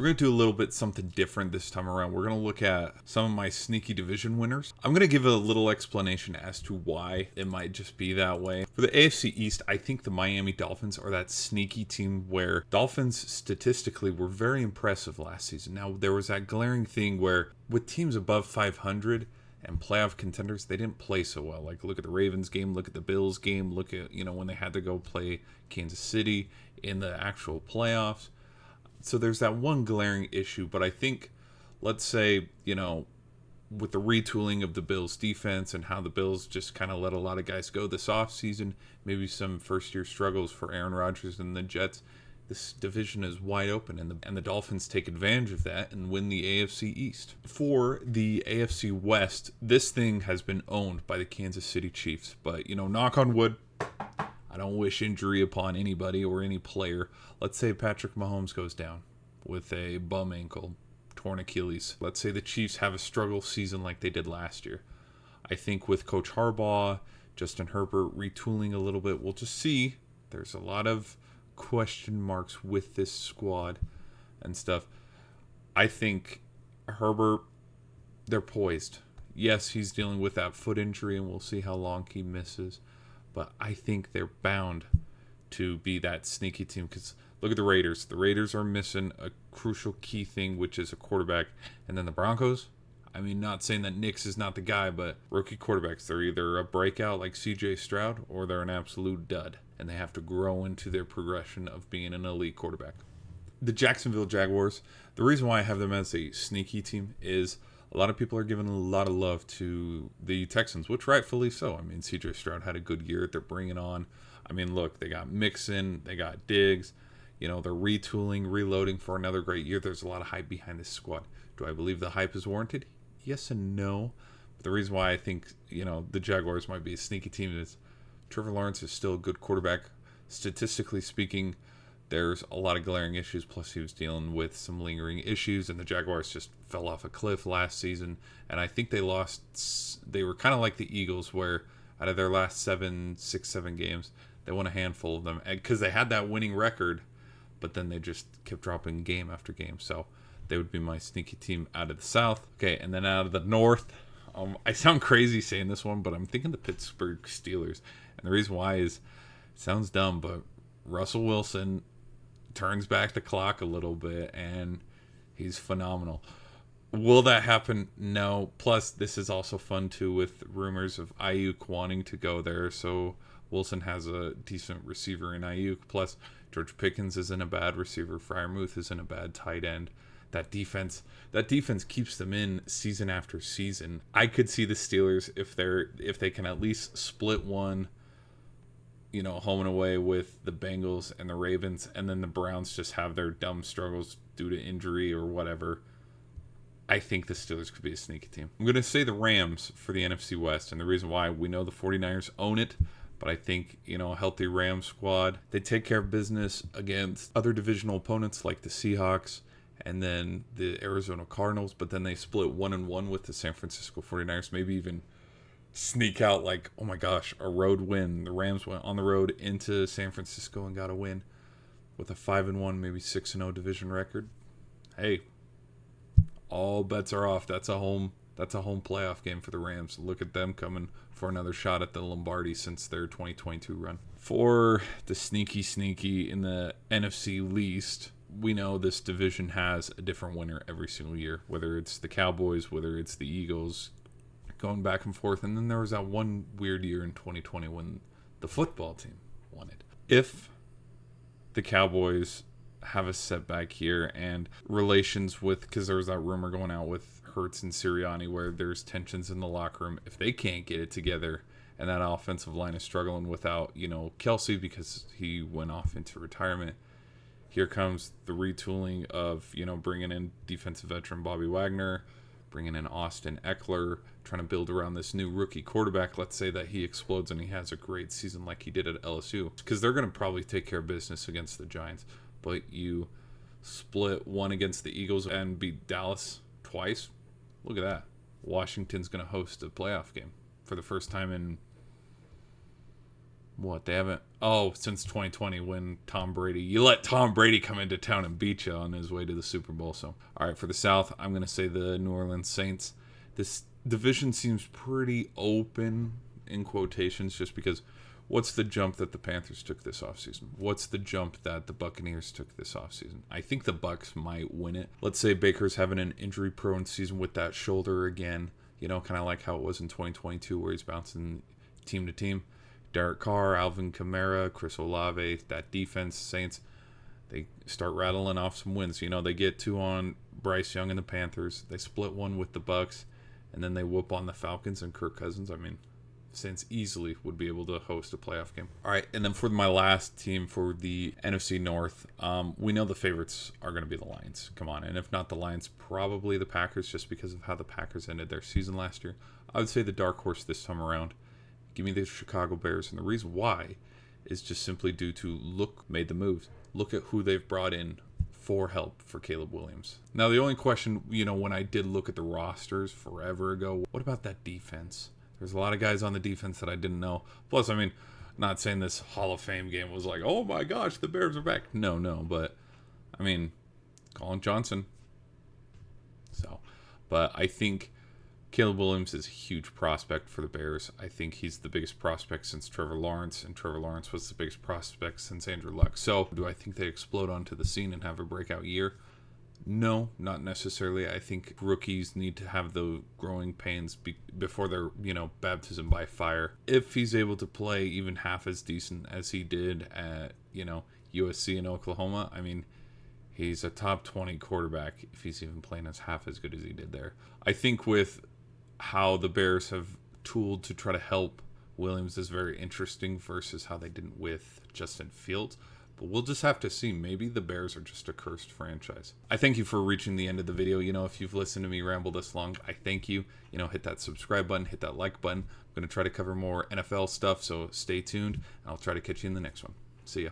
We're going to do a little bit something different this time around. We're going to look at some of my sneaky division winners. I'm going to give a little explanation as to why it might just be that way. For the AFC East, I think the Miami Dolphins are that sneaky team where Dolphins statistically were very impressive last season. Now, there was that glaring thing where with teams above 500 and playoff contenders, they didn't play so well. Like, look at the Ravens game, look at the Bills game, look at, when they had to go play Kansas City in the actual playoffs. So there's that one glaring issue, but I think, let's say, with the retooling of the Bills defense and how the Bills just kind of let a lot of guys go this offseason, maybe some first-year struggles for Aaron Rodgers and the Jets, this division is wide open, and the Dolphins take advantage of that and win the AFC East. For the AFC West, this thing has been owned by the Kansas City Chiefs, but, knock on wood, I don't wish injury upon anybody or any player. Let's say Patrick Mahomes goes down with a bum ankle, torn Achilles. Let's say the Chiefs have a struggle season like they did last year. I think with Coach Harbaugh, Justin Herbert retooling a little bit, we'll just see. There's a lot of question marks with this squad and stuff. I think Herbert, they're poised. Yes, he's dealing with that foot injury, and we'll see how long he misses. But I think they're bound to be that sneaky team because look at the Raiders. The Raiders are missing a crucial key thing, which is a quarterback. And then the Broncos, not saying that Nix is not the guy, but rookie quarterbacks, they're either a breakout like CJ Stroud or they're an absolute dud. And they have to grow into their progression of being an elite quarterback. The Jacksonville Jaguars, the reason why I have them as a sneaky team is a lot of people are giving a lot of love to the Texans, which rightfully so. CJ Stroud had a good year. They're bringing on, look, they got Mixon, they got Diggs. They're retooling, reloading for another great year. There's a lot of hype behind this squad. Do I believe the hype is warranted? Yes and no. But the reason why I think, the Jaguars might be a sneaky team is Trevor Lawrence is still a good quarterback. Statistically speaking, there's a lot of glaring issues, plus he was dealing with some lingering issues, and the Jaguars just fell off a cliff last season. And I think they were kind of like the Eagles, where out of their last 7 games, they won a handful of them, because they had that winning record, but then they just kept dropping game after game. So they would be my sneaky team out of the South. Okay, and then out of the North, I sound crazy saying this one, but I'm thinking the Pittsburgh Steelers. And the reason why is, it sounds dumb, but Russell Wilson turns back the clock a little bit, and he's phenomenal. Will that happen? No. Plus, this is also fun, too, with rumors of Ayuk wanting to go there. So Wilson has a decent receiver in Ayuk. Plus, George Pickens isn't a bad receiver. Freiermuth isn't a bad tight end. That defense keeps them in season after season. I could see the Steelers, if they can at least split one, home and away with the Bengals and the Ravens, and then the Browns just have their dumb struggles due to injury or whatever. I think the Steelers could be a sneaky team. I'm going to say the Rams for the NFC West, and the reason why, we know the 49ers own it, but I think, a healthy Rams squad, they take care of business against other divisional opponents like the Seahawks and then the Arizona Cardinals, but then they split 1-1 with the San Francisco 49ers, maybe even sneak out like, oh my gosh, a road win. The Rams went on the road into San Francisco and got a win with a 5-1, maybe 6-0 division record. Hey, all bets are off. That's a home playoff game for the Rams. Look at them coming for another shot at the Lombardi since their 2022 run. For the sneaky in the NFC least, we know this division has a different winner every single year, whether it's the Cowboys, whether it's the Eagles, going back and forth. And then there was that one weird year in 2020 when the football team won it. If the Cowboys have a setback here and relations with, because there was that rumor going out with Hurts and Sirianni where there's tensions in the locker room, if they can't get it together and that offensive line is struggling without, Kelsey because he went off into retirement, here comes the retooling of, bringing in defensive veteran Bobby Wagner, bringing in Austin Eckler, trying to build around this new rookie quarterback. Let's say that he explodes and he has a great season like he did at LSU, because they're going to probably take care of business against the Giants. But you split one against the Eagles and beat Dallas twice. Look at that. Washington's going to host a playoff game for the first time in What, they haven't? Oh, since 2020 when Tom Brady. You let Tom Brady come into town and beat you on his way to the Super Bowl. So, all right, for the South, I'm going to say the New Orleans Saints. This division seems pretty open in quotations just because what's the jump that the Panthers took this offseason? What's the jump that the Buccaneers took this offseason? I think the Bucs might win it. Let's say Baker's having an injury-prone season with that shoulder again. You know, kind of like how it was in 2022 where he's bouncing team to team. Derek Carr, Alvin Kamara, Chris Olave, that defense, Saints, they start rattling off some wins. You know, they get 2 on Bryce Young and the Panthers. They split 1 with the Bucs, and then they whoop on the Falcons and Kirk Cousins. I mean, Saints easily would be able to host a playoff game. All right, and then for my last team for the NFC North, we know the favorites are going to be the Lions. Come on, and if not the Lions, probably the Packers, just because of how the Packers ended their season last year. I would say the dark horse this time around. Give me the Chicago Bears, and the reason why is just simply due to made the moves. Look at who they've brought in for help for Caleb Williams. Now, the only question, you know, when I did look at the rosters forever ago, what about that defense? There's a lot of guys on the defense that I didn't know. Plus, I mean, not saying this Hall of Fame game was like, oh my gosh, the Bears are back. No, but, I mean, Colin Johnson. So, but I think Caleb Williams is a huge prospect for the Bears. I think he's the biggest prospect since Trevor Lawrence, and Trevor Lawrence was the biggest prospect since Andrew Luck. So, do I think they explode onto the scene and have a breakout year? No, not necessarily. I think rookies need to have the growing pains before their, you know, baptism by fire. If he's able to play even half as decent as he did at, you know, USC and Oklahoma, I mean, he's a top 20 quarterback if he's even playing as half as good as he did there. I think with how the Bears have tooled to try to help Williams is very interesting versus how they didn't with Justin Fields. But we'll just have to see. Maybe the Bears are just a cursed franchise. I thank you for reaching the end of the video. You know, if you've listened to me ramble this long, I thank you. You know, hit that subscribe button, hit that like button. I'm going to try to cover more NFL stuff, so stay tuned. I'll try to catch you in the next one. See ya.